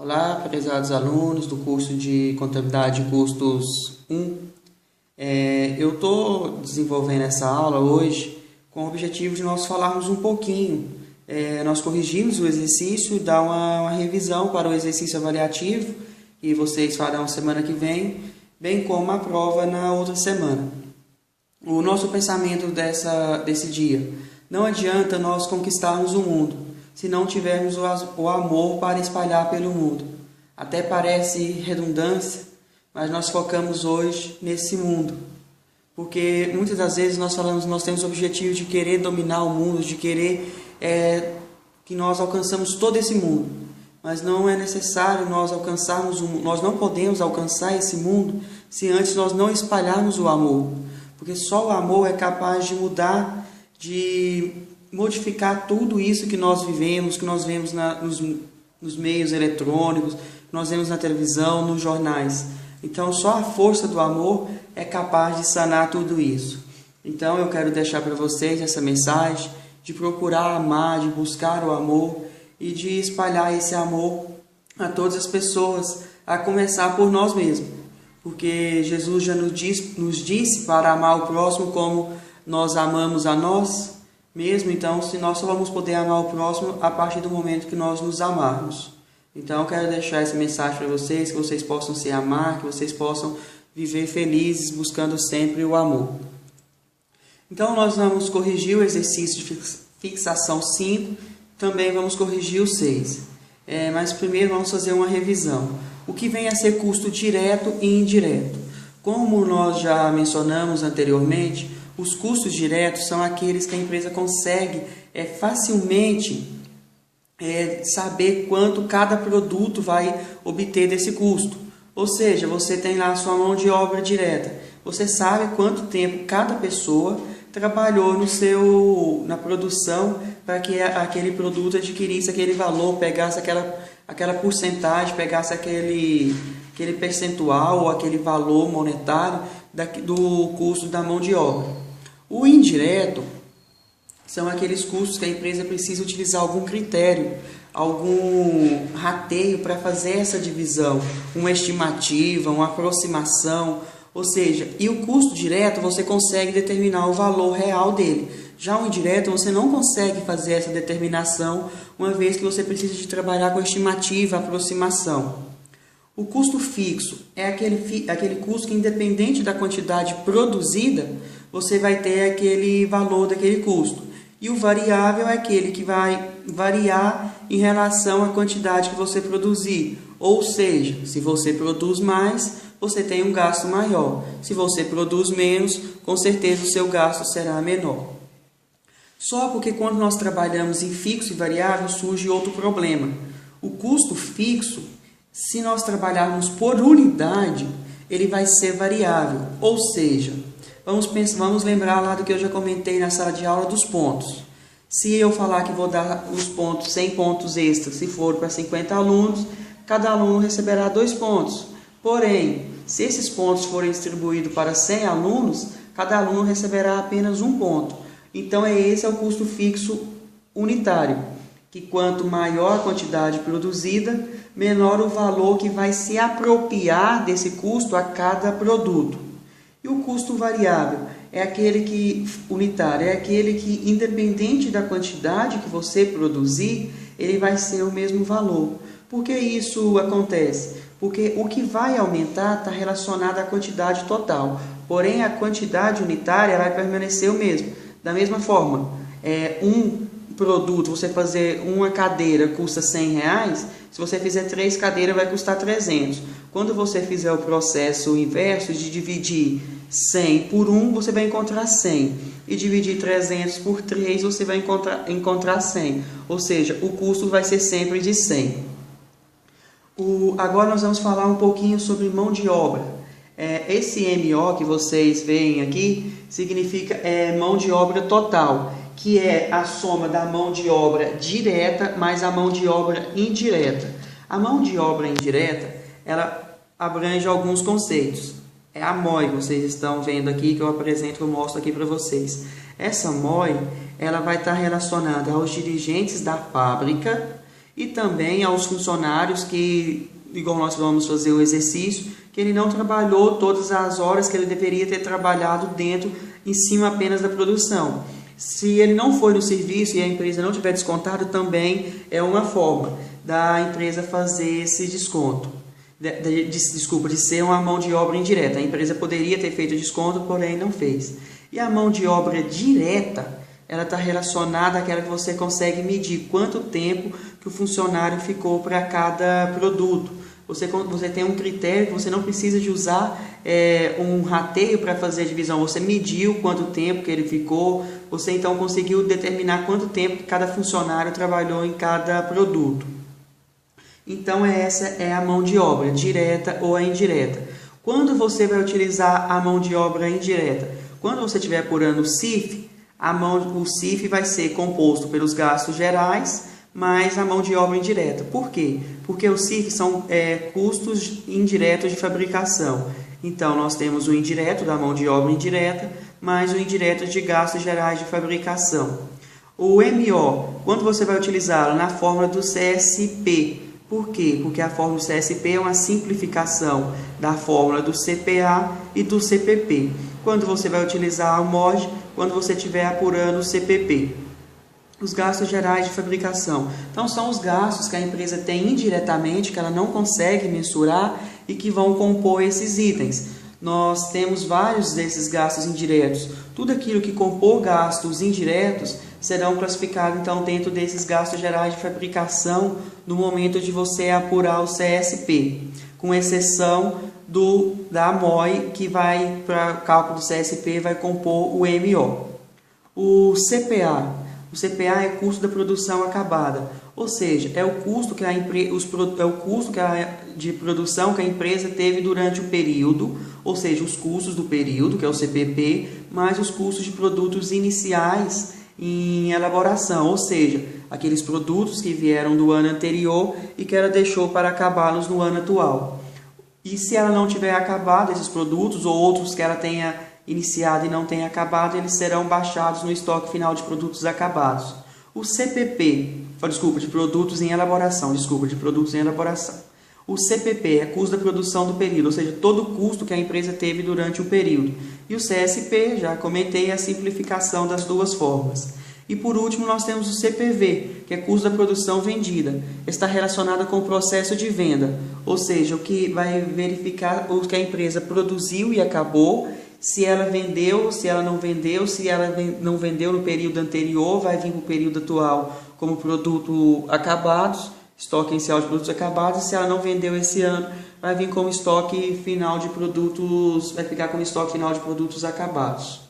Olá, prezados alunos do curso de Contabilidade e Custos 1. Eu estou desenvolvendo essa aula hoje com o objetivo de nós falarmos um pouquinho. Nós corrigimos o exercício e dar uma revisão para o exercício avaliativo que vocês farão semana que vem, bem como a prova na outra semana. O nosso pensamento desse dia: não adianta nós conquistarmos o mundo se não tivermos o amor para espalhar pelo mundo. Até parece redundância, mas nós focamos hoje nesse mundo. Porque muitas das vezes nós temos o objetivo de querer dominar o mundo, de querer que nós alcançamos todo esse mundo. Mas não é necessário nós alcançarmos o mundo. Nós não podemos alcançar esse mundo se antes nós não espalharmos o amor. Porque só o amor é capaz de mudar, de modificar tudo isso que nós vivemos, que nós vemos nos meios eletrônicos, que nós vemos na televisão, nos jornais. Então, só a força do amor é capaz de sanar tudo isso. Então, eu quero deixar para vocês essa mensagem de procurar amar, de buscar o amor e de espalhar esse amor a todas as pessoas, a começar por nós mesmos. Porque Jesus já nos disse para amar o próximo como nós amamos a nós mesmo. Então, se nós só vamos poder amar o próximo a partir do momento que nós nos amarmos. Então, eu quero deixar essa mensagem para vocês, que vocês possam se amar, que vocês possam viver felizes, buscando sempre o amor. Então, nós vamos corrigir o exercício de fixação 5, também vamos corrigir o 6. Mas primeiro vamos fazer uma revisão. O que vem a ser custo direto e indireto? Como nós já mencionamos anteriormente, os custos diretos são aqueles que a empresa consegue facilmente saber quanto cada produto vai obter desse custo. Ou seja, você tem lá a sua mão de obra direta. Você sabe quanto tempo cada pessoa trabalhou na produção para que aquele produto adquirisse aquele valor, pegasse aquela porcentagem, pegasse aquele percentual ou aquele valor monetário do custo da mão de obra. O indireto são aqueles custos que a empresa precisa utilizar algum critério, algum rateio para fazer essa divisão, uma estimativa, uma aproximação, ou seja, e o custo direto você consegue determinar o valor real dele. Já o indireto você não consegue fazer essa determinação, uma vez que você precisa de trabalhar com estimativa, aproximação. O custo fixo é aquele custo que, independente da quantidade produzida, você vai ter aquele valor daquele custo. E o variável é aquele que vai variar em relação à quantidade que você produzir. Ou seja, se você produz mais, você tem um gasto maior. Se você produz menos, com certeza o seu gasto será menor. Só porque quando nós trabalhamos em fixo e variável, surge outro problema. O custo fixo, se nós trabalharmos por unidade, ele vai ser variável. Ou seja, vamos lembrar lá do que eu já comentei na sala de aula dos pontos. Se eu falar que vou dar os pontos, 100 pontos extras, se for para 50 alunos, cada aluno receberá 2 pontos. Porém, se esses pontos forem distribuídos para 100 alunos, cada aluno receberá apenas 1 ponto. Então, esse é o custo fixo unitário, que quanto maior a quantidade produzida, menor o valor que vai se apropriar desse custo a cada produto. E o custo variável é aquele unitário, é aquele que, independente da quantidade que você produzir, ele vai ser o mesmo valor. Por que isso acontece? Porque o que vai aumentar está relacionado à quantidade total, porém a quantidade unitária vai permanecer o mesmo. Da mesma forma, um produto, você fazer uma cadeira custa R$100, se você fizer 3 cadeiras vai custar 300. Quando você fizer o processo inverso de dividir 100 por 1, você vai encontrar 100. E dividir 300 por 3, você vai encontrar 100. Ou seja, o custo vai ser sempre de 100. Agora nós vamos falar um pouquinho sobre mão de obra. Esse MO que vocês veem aqui significa mão de obra total, que é a soma da mão de obra direta mais a mão de obra indireta. A mão de obra indireta, ela abrange alguns conceitos. É a MOI que vocês estão vendo aqui, que eu mostro aqui para vocês. Essa MOI, ela vai estar relacionada aos dirigentes da fábrica e também aos funcionários que, igual nós vamos fazer o exercício, que ele não trabalhou todas as horas que ele deveria ter trabalhado dentro, em cima apenas da produção. Se ele não foi no serviço e a empresa não tiver descontado, também é uma forma da empresa fazer esse desconto. De ser uma mão de obra indireta. A empresa poderia ter feito desconto, porém não fez. E a mão de obra direta, ela está relacionada àquela que você consegue medir quanto tempo que o funcionário ficou para cada produto. Você tem um critério que você não precisa de usar um rateio para fazer a divisão. Você mediu quanto tempo que ele ficou, você então conseguiu determinar quanto tempo que cada funcionário trabalhou em cada produto. Então essa é a mão de obra, direta ou a indireta. Quando você vai utilizar a mão de obra indireta? Quando você estiver apurando o CIF, o CIF vai ser composto pelos gastos gerais mais a mão de obra indireta. Por quê? Porque o CIF são custos indiretos de fabricação. Então, nós temos o indireto da mão de obra indireta, mais o indireto de gastos gerais de fabricação. O MO, quando você vai utilizá-lo? Na fórmula do CSP. Por quê? Porque a fórmula do CSP é uma simplificação da fórmula do CPA e do CPP. Quando você vai utilizar o MOD? Quando você estiver apurando o CPP. Os gastos gerais de fabricação. Então, são os gastos que a empresa tem indiretamente, que ela não consegue mensurar e que vão compor esses itens. Nós temos vários desses gastos indiretos. Tudo aquilo que compor gastos indiretos serão classificados, então, dentro desses gastos gerais de fabricação no momento de você apurar o CSP, com exceção da MOI, que vai, para o cálculo do CSP, vai compor o MO. O CPA. O CPA é custo da produção acabada, ou seja, é o custo de produção que a empresa teve durante o período, ou seja, os custos do período, que é o CPP, mais os custos de produtos iniciais em elaboração, ou seja, aqueles produtos que vieram do ano anterior e que ela deixou para acabá-los no ano atual. E se ela não tiver acabado esses produtos ou outros que ela tenha iniciado e não tenha acabado, eles serão baixados no estoque final de produtos acabados. O CPP, de produtos em elaboração, O CPP é custo da produção do período, ou seja, todo o custo que a empresa teve durante o período. E o CSP, já comentei, é a simplificação das duas formas. E por último, nós temos o CPV, que é custo da produção vendida. Está relacionado com o processo de venda, ou seja, o que vai verificar o que a empresa produziu e acabou, se ela vendeu, se ela não vendeu, se ela não vendeu no período anterior, vai vir para o período atual como produto acabados, estoque inicial de produtos acabados, e se ela não vendeu esse ano, vai vir como estoque final de produtos, vai ficar como estoque final de produtos acabados.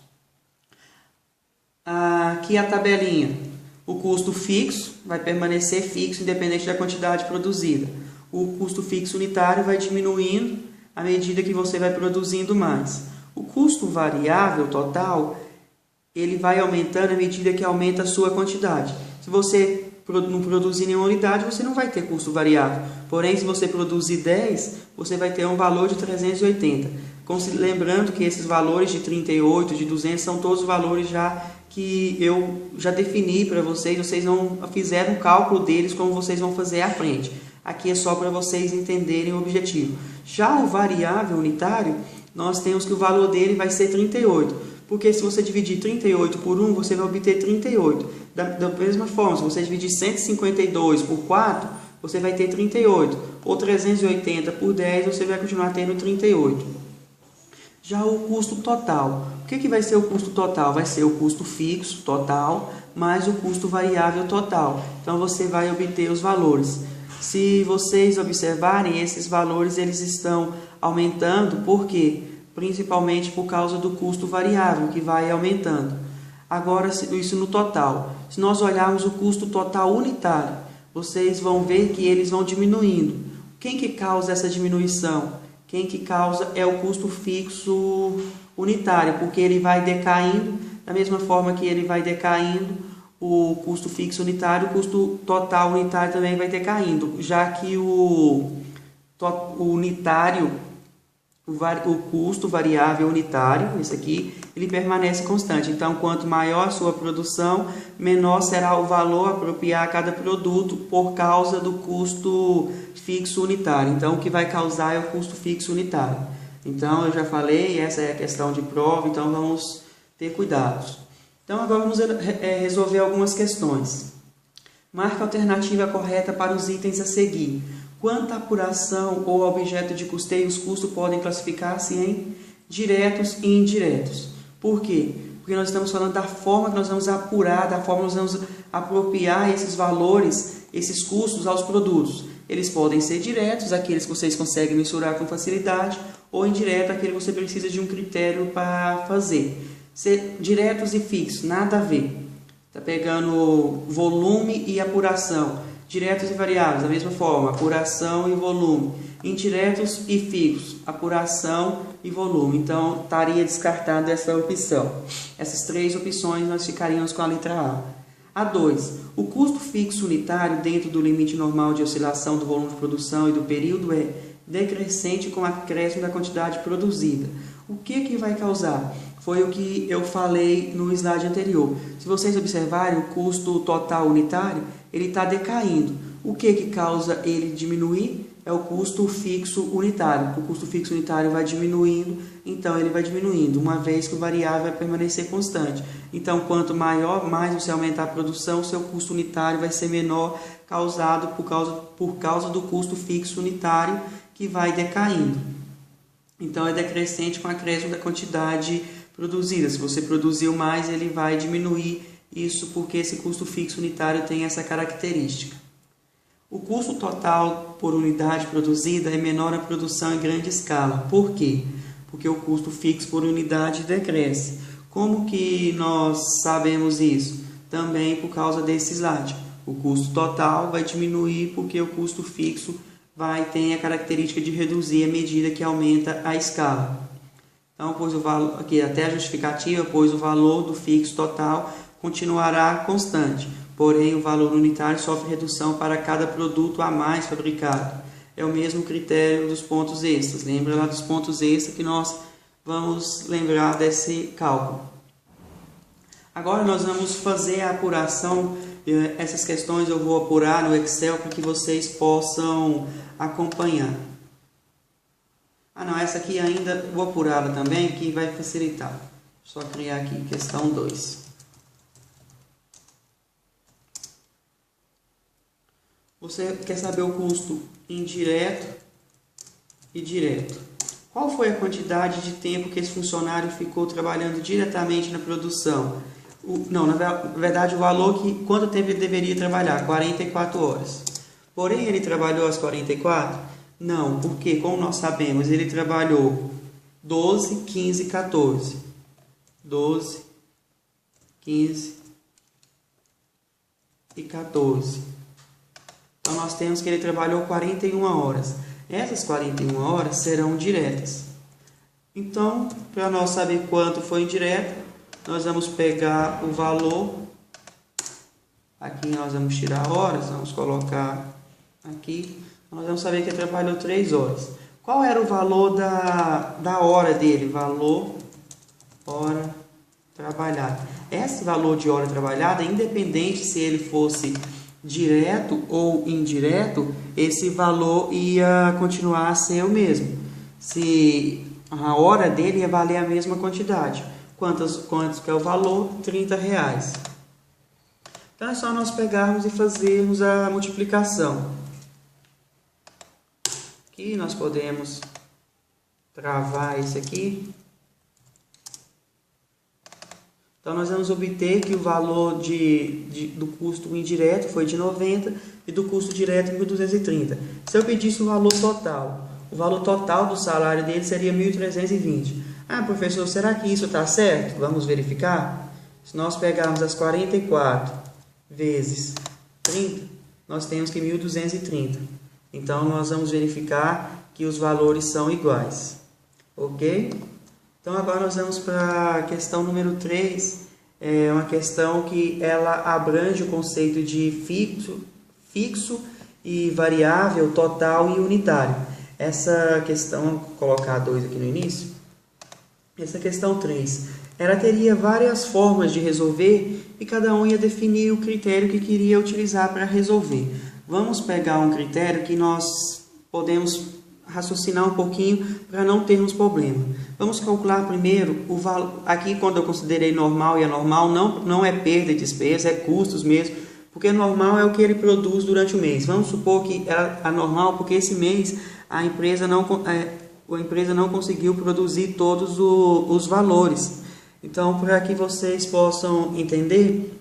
Aqui a tabelinha. O custo fixo vai permanecer fixo independente da quantidade produzida. O custo fixo unitário vai diminuindo à medida que você vai produzindo mais. O custo variável total, ele vai aumentando à medida que aumenta a sua quantidade. Se você não produzir nenhuma unidade, você não vai ter custo variável. Porém, se você produzir 10, você vai ter um valor de 380. Lembrando que esses valores de 38, de 200, são todos valores que eu já defini para vocês. Vocês não fizeram o cálculo deles como vocês vão fazer à frente. Aqui é só para vocês entenderem o objetivo. Já o variável unitário, nós temos que o valor dele vai ser 38, porque se você dividir 38 por 1, você vai obter 38. Da mesma forma, se você dividir 152 por 4, você vai ter 38, ou 380 por 10, você vai continuar tendo 38. Já o custo total. O que vai ser o custo total? Vai ser o custo fixo total, mais o custo variável total. Então, você vai obter os valores. Se vocês observarem, esses valores eles estão aumentando, por quê? Principalmente por causa do custo variável, que vai aumentando. Agora, isso no total. Se nós olharmos o custo total unitário, vocês vão ver que eles vão diminuindo. Quem que causa essa diminuição? Quem que causa é o custo fixo unitário, porque ele vai decaindo, da mesma forma que ele vai decaindo, o custo fixo unitário, o custo total unitário também vai decaindo, já que o unitário o custo variável unitário, esse aqui, ele permanece constante. Então, quanto maior a sua produção, menor será o valor apropriado a cada produto por causa do custo fixo unitário. Então, o que vai causar é o custo fixo unitário. Então, eu já falei, essa é a questão de prova, então vamos ter cuidados. Então, agora vamos resolver algumas questões. Marque a alternativa correta para os itens a seguir. Quanta apuração ou objeto de custeio os custos podem classificar-se em diretos e indiretos? Por quê? Porque nós estamos falando da forma que nós vamos apurar, da forma que nós vamos apropriar esses valores, esses custos aos produtos. Eles podem ser diretos, aqueles que vocês conseguem mensurar com facilidade, ou indiretos, aqueles que você precisa de um critério para fazer. Ser diretos e fixos, nada a ver. Está pegando volume e apuração. Diretos e variáveis, da mesma forma, apuração e volume. Indiretos e fixos, apuração e volume. Então, estaria descartada essa opção. Essas três opções nós ficaríamos com a letra A. A2. O custo fixo unitário dentro do limite normal de oscilação do volume de produção e do período é decrescente com o acréscimo da quantidade produzida. O que vai causar? Foi o que eu falei no slide anterior. Se vocês observarem, o custo total unitário, ele está decaindo. O que causa ele diminuir? É o custo fixo unitário. O custo fixo unitário vai diminuindo, então ele vai diminuindo, uma vez que o variável vai permanecer constante. Então, quanto mais você aumentar a produção, seu custo unitário vai ser menor, causado por causa do custo fixo unitário, que vai decaindo. Então, é decrescente com o acréscimo da quantidade produzida. Se você produziu mais, ele vai diminuir isso porque esse custo fixo unitário tem essa característica. O custo total por unidade produzida é menor na produção em grande escala. Por quê? Porque o custo fixo por unidade decresce. Como que nós sabemos isso? Também por causa desse slide. O custo total vai diminuir porque o custo fixo tem a característica de reduzir à medida que aumenta a escala. Então, pois o valor, aqui até a justificativa, pois o valor do fixo total continuará constante, porém o valor unitário sofre redução para cada produto a mais fabricado. É o mesmo critério dos pontos extras. Lembra lá dos pontos extras que nós vamos lembrar desse cálculo. Agora nós vamos fazer a apuração. Essas questões eu vou apurar no Excel para que vocês possam acompanhar. Não, essa aqui ainda vou apurá-la também, que vai facilitar. Só criar aqui, questão 2. Você quer saber o custo indireto e direto. Qual foi a quantidade de tempo que esse funcionário ficou trabalhando diretamente na produção? Na verdade, o valor quanto tempo ele deveria trabalhar? 44 horas. Porém, ele trabalhou as 44? Não, porque, como nós sabemos, ele trabalhou 12, 15 e 14. 12, 15 e 14. Então, nós temos que ele trabalhou 41 horas. Essas 41 horas serão diretas. Então, para nós saber quanto foi indireto, nós vamos pegar o valor. Aqui nós vamos tirar horas, vamos colocar aqui. Nós vamos saber que ele trabalhou 3 horas. Qual era o valor da hora dele? Valor, hora trabalhada. Esse valor de hora trabalhada, independente se ele fosse direto ou indireto, esse valor ia continuar a ser o mesmo. Se a hora dele ia valer a mesma quantidade. Quanto que é o valor? R$30. Então é só nós pegarmos e fazermos a multiplicação. Aqui nós podemos travar esse aqui. Então, nós vamos obter que o valor do custo indireto foi de 90 e do custo direto 1.230. Se eu pedisse o valor total do salário dele seria 1.320. Professor, será que isso está certo? Vamos verificar? Se nós pegarmos as 44 vezes 30, nós temos que 1.230. Então, nós vamos verificar que os valores são iguais. Ok? Então, agora nós vamos para a questão número 3. É uma questão que ela abrange o conceito de fixo e variável, total e unitário. essa questão, vou colocar 2 aqui no início, essa questão 3, ela teria várias formas de resolver e cada um ia definir o critério que queria utilizar para resolver. Vamos pegar um critério que nós podemos raciocinar um pouquinho para não termos problema. Vamos calcular primeiro o valor. Aqui, quando eu considerei normal e anormal, não é perda de despesa, é custos mesmo, porque normal é o que ele produz durante o mês. Vamos supor que é anormal porque esse mês a empresa não conseguiu produzir todos os valores. Então, para que vocês possam entender,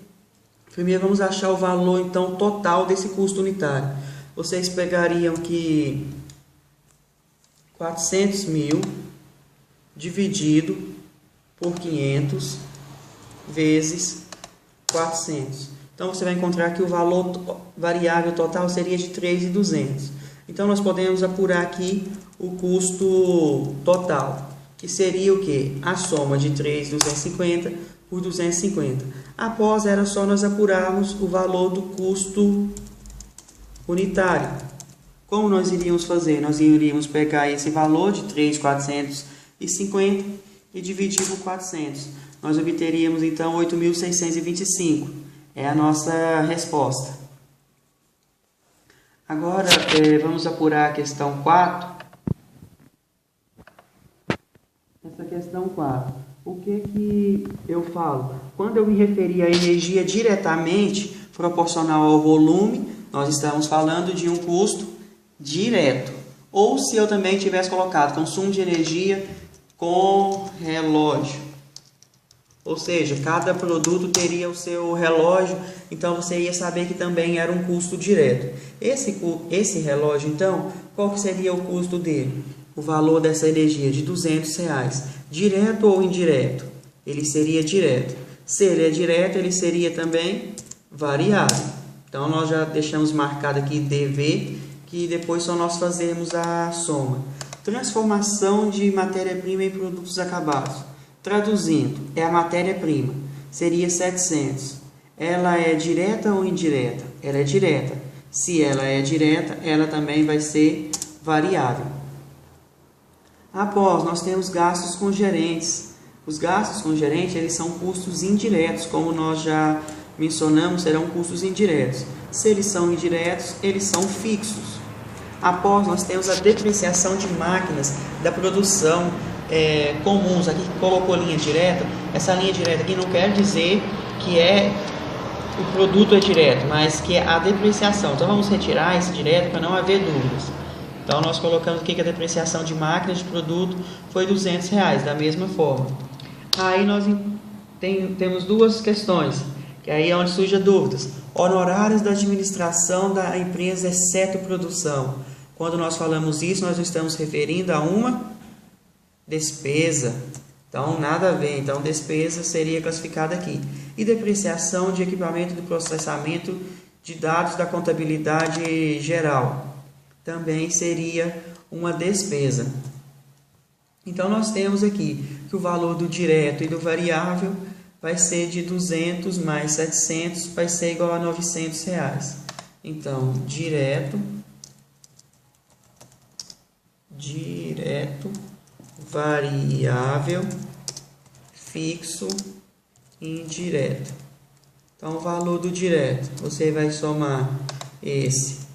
primeiro vamos achar o valor então total desse custo unitário. Vocês pegariam que 400 mil dividido por 500 vezes 400. Então, você vai encontrar que o valor variável total seria de 3.200. Então, nós podemos apurar aqui o custo total, que seria o quê? A soma de 3.250 por 250. Após, era só nós apurarmos o valor do custo unitário. Como nós iríamos fazer? Nós iríamos pegar esse valor de 3.450 e dividir por 400. Nós obteríamos, então, 8.625. É a nossa resposta. Agora, vamos apurar a questão 4. Essa questão 4. O que eu falo? Quando eu me referi à energia diretamente proporcional ao volume, nós estamos falando de um custo direto. Ou se eu também tivesse colocado consumo de energia com relógio. Ou seja, cada produto teria o seu relógio, então você ia saber que também era um custo direto. Esse relógio, então, qual que seria o custo dele? O valor dessa energia de R$200. Direto ou indireto? Ele seria direto. Se ele é direto, ele seria também variável. Então, nós já deixamos marcado aqui DV, que depois só nós fazemos a soma. Transformação de matéria-prima em produtos acabados. Traduzindo, é a matéria-prima. Seria 700. Ela é direta ou indireta? Ela é direta. Se ela é direta, ela também vai ser variável. Após, nós temos gastos com gerentes. Os gastos com gerente, eles são custos indiretos, como nós já mencionamos, serão custos indiretos. Se eles são indiretos, eles são fixos. Após, nós temos a depreciação de máquinas da produção comuns. Aqui colocou linha direta. Essa linha direta aqui não quer dizer que o produto é direto, mas que é a depreciação. Então, vamos retirar esse direto para não haver dúvidas. Então, nós colocamos aqui que a depreciação de máquinas de produto foi R$200, da mesma forma. Aí, nós temos duas questões, que aí é onde surgem dúvidas. Honorários da administração da empresa, exceto produção. Quando nós falamos isso, nós estamos referindo a uma despesa. Então, nada a ver. Então, despesa seria classificada aqui. E depreciação de equipamento de processamento de dados da contabilidade geral. Também seria uma despesa. Então, nós temos aqui que o valor do direto e do variável vai ser de 200 mais 700, vai ser igual a R$900. Então, direto, variável, fixo, indireto. Então, o valor do direto, você vai somar esse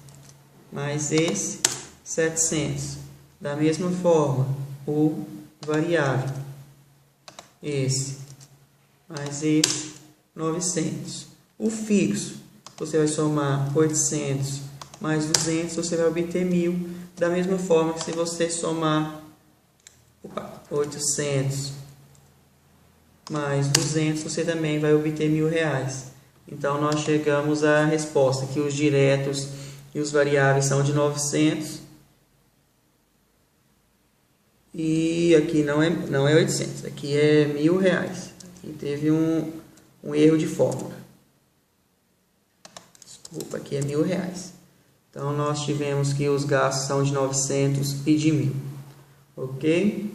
mais esse, 700. Da mesma forma, o variável, esse mais esse, 900. O fixo, você vai somar 800 mais 200, você vai obter 1.000. Da mesma forma que se você somar 800 mais 200, você também vai obter R$1.000. Então, nós chegamos à resposta que os diretos e os variáveis são de 900. E aqui não é 800, aqui é R$1.000. Aqui teve um erro de fórmula. Desculpa, aqui é R$1.000. Então, nós tivemos que os gastos são de 900 e de 1.000. Ok?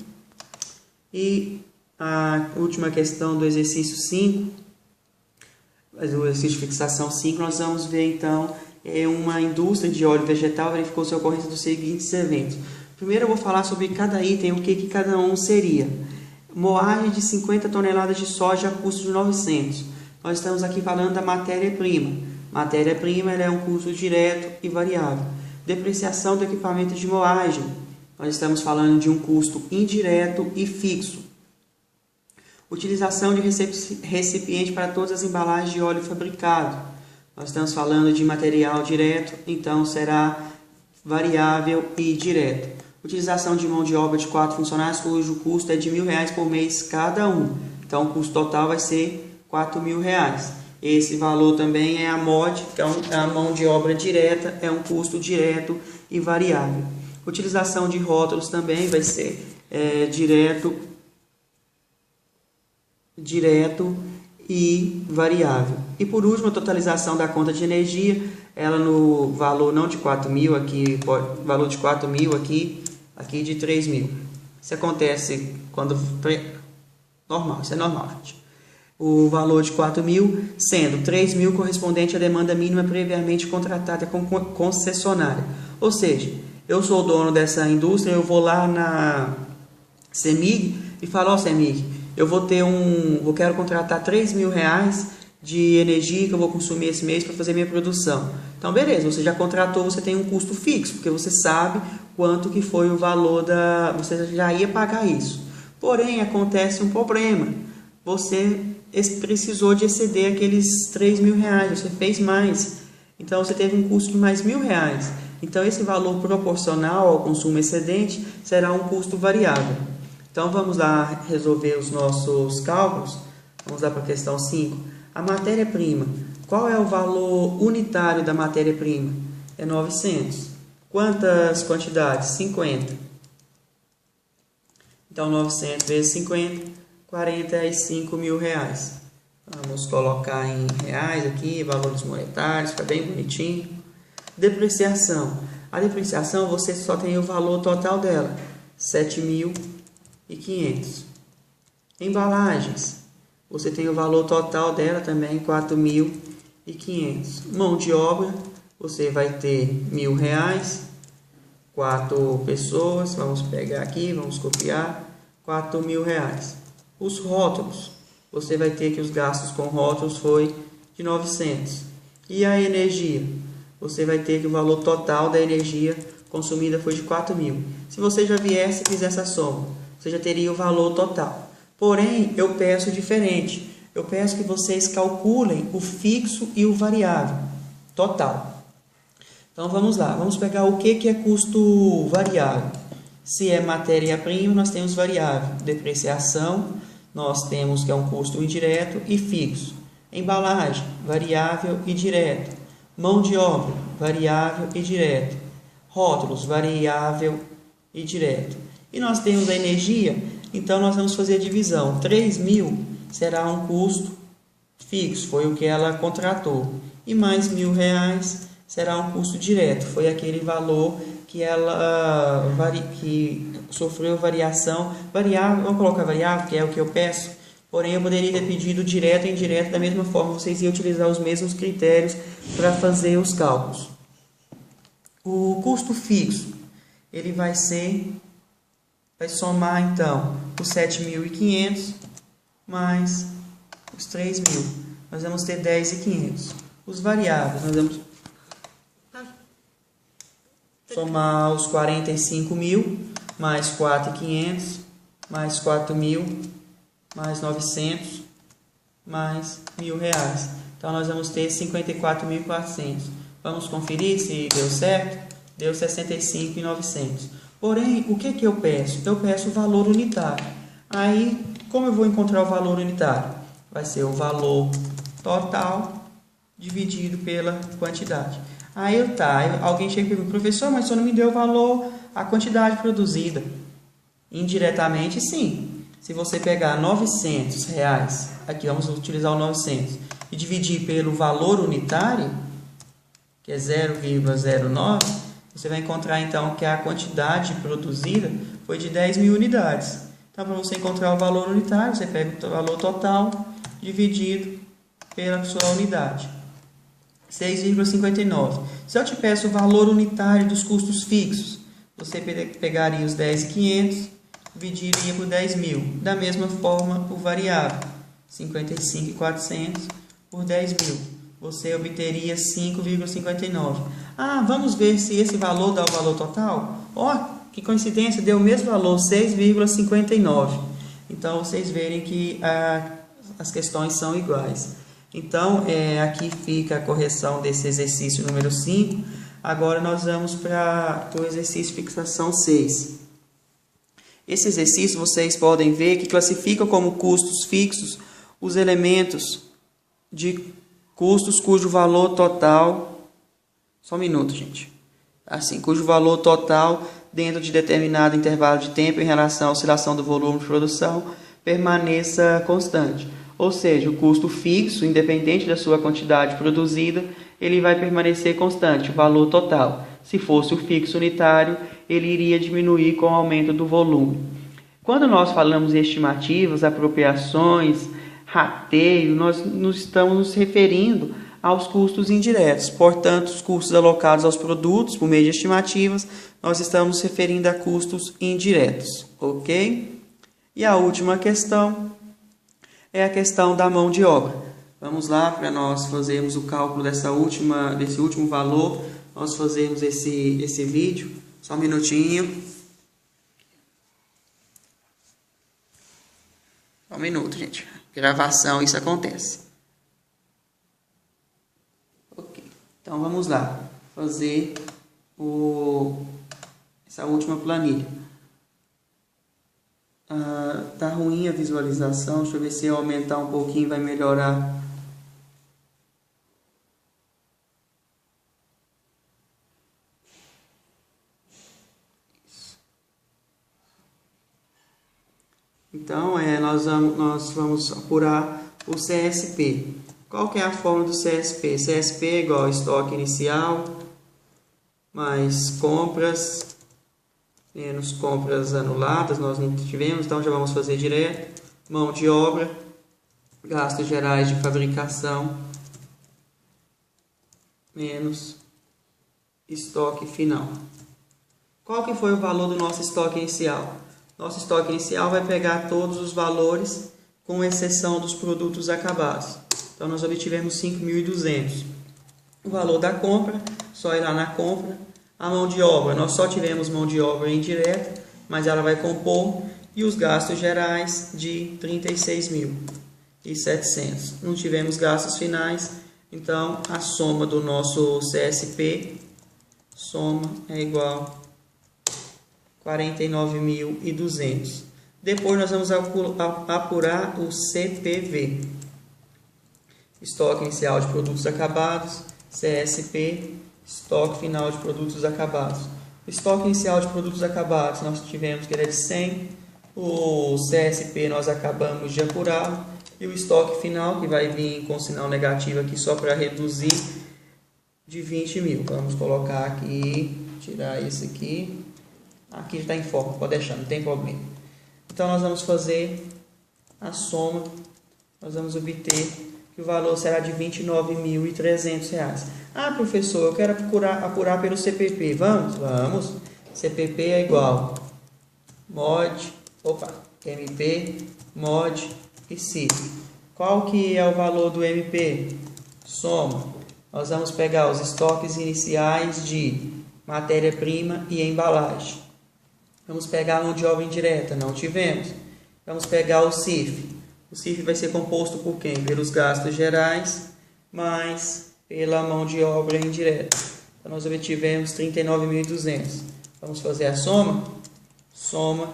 E a última questão do exercício 5, o exercício de fixação 5, nós vamos ver então, uma indústria de óleo vegetal verificou-se a ocorrência dos seguintes eventos. Primeiro eu vou falar sobre cada item, o que cada um seria. Moagem de 50 toneladas de soja a custo de 900. Nós estamos aqui falando da matéria-prima. Matéria-prima é um custo direto e variável. Depreciação do equipamento de moagem. Nós estamos falando de um custo indireto e fixo. Utilização de recipiente para todas as embalagens de óleo fabricado. Nós estamos falando de material direto, então será variável e direto. Utilização de mão de obra de 4 funcionários, cujo custo é de R$1.000 por mês cada um. Então, o custo total vai ser R$4.000. Esse valor também é a MOD, que é a mão de obra direta, é um custo direto e variável. Utilização de rótulos também vai ser direto e variável. E por último, a totalização da conta de energia, ela no valor não de 4.000 aqui, valor de 4.000 aqui de 3.000. Isso acontece quando normal, isso é normal, gente. O valor de 4.000, sendo 3.000 correspondente à demanda mínima previamente contratada com concessionária. Ou seja, eu sou o dono dessa indústria, eu vou lá na CEMIG e falo, ó, CEMIG, eu quero contratar R$3.000 de energia que eu vou consumir esse mês para fazer minha produção. Então, beleza, você já contratou, você tem um custo fixo, porque você sabe quanto que foi o valor você já ia pagar isso. Porém, acontece um problema. Você precisou de exceder aqueles R$3.000, você fez mais. Então, você teve um custo de mais R$1.000. Então, esse valor proporcional ao consumo excedente será um custo variável. Então, vamos lá resolver os nossos cálculos. Vamos lá para a questão 5. A matéria-prima. Qual é o valor unitário da matéria-prima? É 900. Quantas quantidades? 50. Então, 900 vezes 50, R$45.000. Vamos colocar em reais aqui, valores monetários, fica bem bonitinho. Depreciação. A depreciação, você só tem o valor total dela, 7.500. Embalagens. Você tem o valor total dela também, 4.500. Mão de obra, você vai ter R$1.000. 4 pessoas, vamos pegar aqui, vamos copiar, R$4.000. Os rótulos, você vai ter que os gastos com rótulos foi de 900. E a energia, você vai ter que o valor total da energia consumida foi de 4.000. Se você já viesse e fizesse essa soma, você já teria o valor total. Porém, eu peço diferente. Eu peço que vocês calculem o fixo e o variável total. Então, vamos lá. Vamos pegar o que é custo variável. Se é matéria-prima, nós temos variável. Depreciação, nós temos que é um custo indireto e fixo. Embalagem, variável e direto. Mão de obra, variável e direto. Rótulos, variável e direto. E nós temos a energia, então nós vamos fazer a divisão. 3.000 será um custo fixo, foi o que ela contratou. E mais R$1.000 será um custo direto, foi aquele valor que ela que sofreu variação. Variável, vamos colocar variável, que é o que eu peço. Porém, eu poderia ter pedido direto e indireto da mesma forma, vocês iam utilizar os mesmos critérios para fazer os cálculos. O custo fixo, ele vai somar então os 7.500 mais os 3.000. Nós vamos ter 10.500. Os variáveis, nós vamos somar os 45.000 mais 4.500 mais 4.000 mais 900 mais R$1.000. Então, nós vamos ter 54.400. Vamos conferir se deu certo. Deu 65.900. Porém, o que eu peço? Eu peço o valor unitário. Aí, como eu vou encontrar o valor unitário? Vai ser o valor total dividido pela quantidade. Aí alguém chega e pergunta, professor, mas o senhor não me deu o valor, a quantidade produzida. Indiretamente, sim. Se você pegar R$900, aqui vamos utilizar o 900, e dividir pelo valor unitário, que é 0,09, você vai encontrar então que a quantidade produzida foi de 10.000 unidades. Então, para você encontrar o valor unitário, você pega o valor total dividido pela sua unidade. 6,59. Se eu te peço o valor unitário dos custos fixos, você pegaria os 10.500, dividiria por 10.000. Da mesma forma, o variável, 55.400 por 10.000. Você obteria 5,59. Ah, vamos ver se esse valor dá o valor total? Ó, que coincidência, deu o mesmo valor, 6,59. Então, vocês verem que as questões são iguais. Então, aqui fica a correção desse exercício número 5. Agora, nós vamos para o exercício fixação 6. Esse exercício, vocês podem ver que classifica como custos fixos os elementos de custos cujo valor total... Só um minuto, gente. Assim, cujo valor total, dentro de determinado intervalo de tempo em relação à oscilação do volume de produção, permaneça constante. Ou seja, o custo fixo, independente da sua quantidade produzida, ele vai permanecer constante, o valor total. Se fosse o fixo unitário, ele iria diminuir com o aumento do volume. Quando nós falamos em estimativas, apropriações, rateio, nós nos estamos nos referindo aos custos indiretos. Portanto, os custos alocados aos produtos por meio de estimativas, nós estamos nos referindo a custos indiretos, ok? E a última questão é a questão da mão de obra. Vamos lá, para nós fazermos o cálculo desse último valor, nós fazermos esse vídeo. Só um minutinho. Só um minuto, gente. Gravação, isso acontece. Ok. Então, vamos lá. Fazer essa última planilha. Tá ruim a visualização. Deixa eu ver se eu aumentar um pouquinho vai melhorar. Então, nós vamos apurar o CSP. Qual que é a fórmula do CSP? CSP é igual a estoque inicial, mais compras, menos compras anuladas, nós não tivemos, então já vamos fazer direto. Mão de obra, gastos gerais de fabricação, menos estoque final. Qual que foi o valor do nosso estoque inicial? Nosso estoque inicial vai pegar todos os valores, com exceção dos produtos acabados. Então, nós obtivemos 5.200. O valor da compra, só ir lá na compra. A mão de obra, nós só tivemos mão de obra indireta, mas ela vai compor. E os gastos gerais de 36.700. Não tivemos gastos finais, então a soma do nosso CSP, soma é igual a 49.200. Depois nós vamos apurar o CPV. Estoque inicial de produtos acabados, CSP, estoque final de produtos acabados. O estoque inicial de produtos acabados nós tivemos que era de 100, o CSP nós acabamos de apurar, e o estoque final, que vai vir com sinal negativo aqui só para reduzir, de 20.000. Vamos colocar aqui, tirar esse aqui. Aqui está em forma, pode deixar, não tem problema. Então, nós vamos fazer a soma, nós vamos obter que o valor será de R$ 29.300. Ah, professor, eu quero apurar pelo CPP. Vamos. CPP é igual MP, mod e CIF. Qual que é o valor do MP? Soma. Nós vamos pegar os estoques iniciais de matéria-prima e embalagem. Vamos pegar a mão de obra indireta, não tivemos. Vamos pegar o CIF. O CIF vai ser composto por quem? Pelos gastos gerais, mais pela mão de obra indireta. Então, nós obtivemos 39.200. Vamos fazer a soma? Soma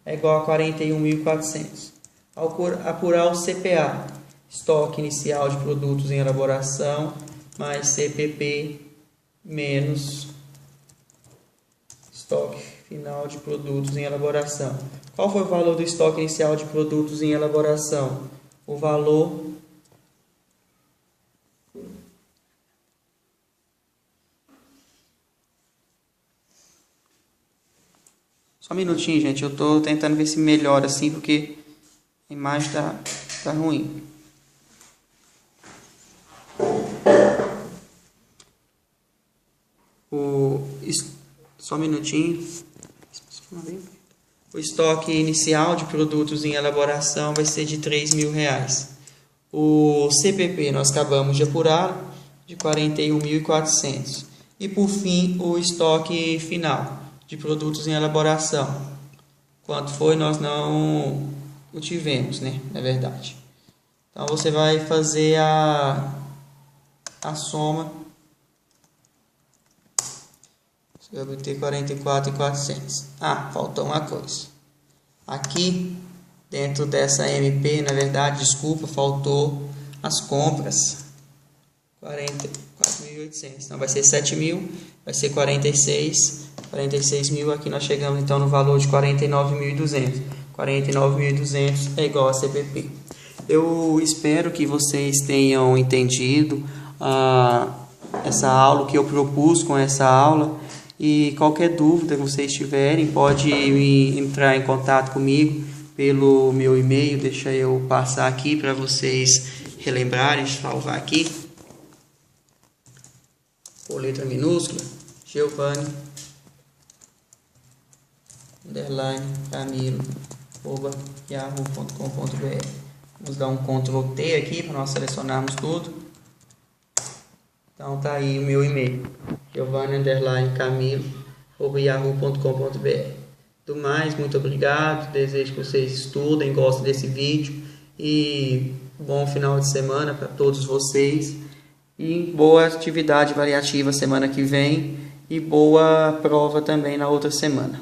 é igual a 41.400. Ao apurar o CPA, estoque inicial de produtos em elaboração, mais CPP, menos estoque final de produtos em elaboração. Qual foi o valor do estoque inicial de produtos em elaboração? O valor só um minutinho, gente. Eu estou tentando ver se melhora assim, porque a imagem tá ruim. Só um minutinho. O estoque inicial de produtos em elaboração vai ser de R$3.000. O CPP nós acabamos de apurar, de 41.400. E por fim, o estoque final de produtos em elaboração. Quanto foi, nós não o tivemos, né? Na verdade. Então você vai fazer a soma. Você vai obter 44.400. Ah, faltou uma coisa. Aqui, dentro dessa MP, na verdade, desculpa, faltou as compras. 44.800. Então vai ser 7.000, vai ser 46.000. Aqui nós chegamos então no valor de 49.200. 49.200 é igual a CPP. Eu espero que vocês tenham entendido essa aula, o que eu propus com essa aula. E qualquer dúvida que vocês tiverem, pode entrar em contato comigo pelo meu e-mail. Deixa eu passar aqui para vocês relembrarem, salvar aqui. Por letra minúscula, Giovanni_Camilo@yahoo.com.br. Vamos dar um Ctrl T aqui para nós selecionarmos tudo. Então tá aí o meu e-mail, Giovanni_Camilo@yahoo.com.br. Do mais, muito obrigado. Desejo que vocês estudem, gostem desse vídeo e bom final de semana para todos vocês. E boa atividade variativa semana que vem e boa prova também na outra semana.